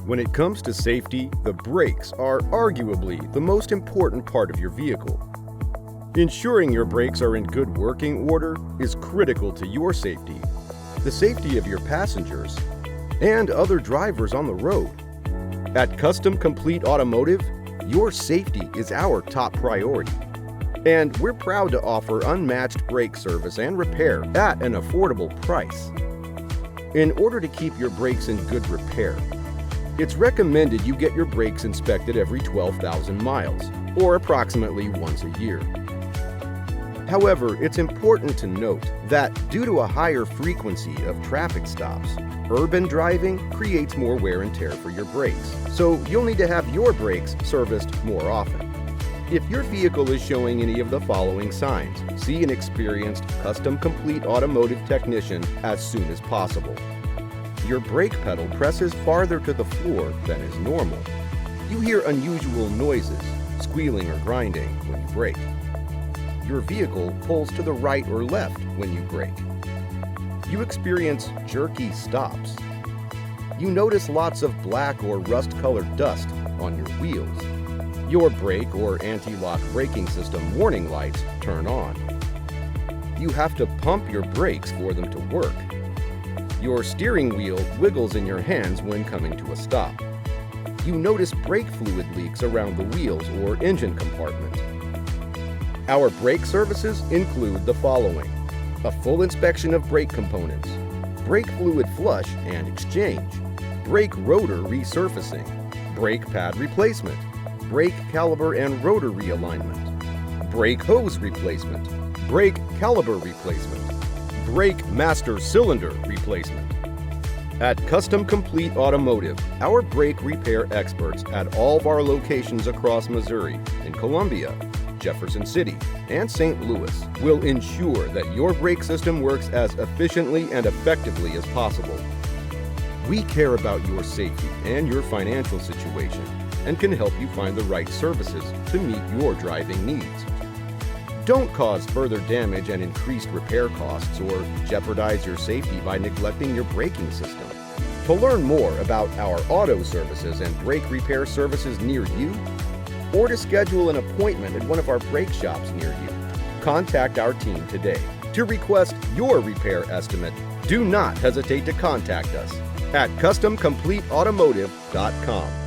When it comes to safety, the brakes are arguably the most important part of your vehicle. Ensuring your brakes are in good working order is critical to your safety, the safety of your passengers, and other drivers on the road. At Custom Complete Automotive, your safety is our top priority. And we're proud to offer unmatched brake service and repair at an affordable price. In order to keep your brakes in good repair, it's recommended you get your brakes inspected every 12,000 miles, or approximately once a year. However, it's important to note that due to a higher frequency of traffic stops, urban driving creates more wear and tear for your brakes, so you'll need to have your brakes serviced more often. If your vehicle is showing any of the following signs, see an experienced Custom Complete Automotive technician as soon as possible. Your brake pedal presses farther to the floor than is normal. You hear unusual noises, squealing or grinding when you brake. Your vehicle pulls to the right or left when you brake. You experience jerky stops. You notice lots of black or rust-colored dust on your wheels. Your brake or anti-lock braking system warning lights turn on. You have to pump your brakes for them to work. Your steering wheel wiggles in your hands when coming to a stop. You notice brake fluid leaks around the wheels or engine compartment. Our brake services include the following: a full inspection of brake components, brake fluid flush and exchange, brake rotor resurfacing, brake pad replacement, brake caliper and rotor realignment, brake hose replacement, brake caliper replacement, brake master cylinder replacement. At Custom Complete Automotive, our brake repair experts at all of our locations across Missouri, in Columbia, Jefferson City, and St. Louis will ensure that your brake system works as efficiently and effectively as possible. We care about your safety and your financial situation and can help you find the right services to meet your driving needs. Don't cause further damage and increased repair costs or jeopardize your safety by neglecting your braking system. To learn more about our auto services and brake repair services near you, or to schedule an appointment at one of our brake shops near you, contact our team today. To request your repair estimate, do not hesitate to contact us at CustomCompleteAutomotive.com.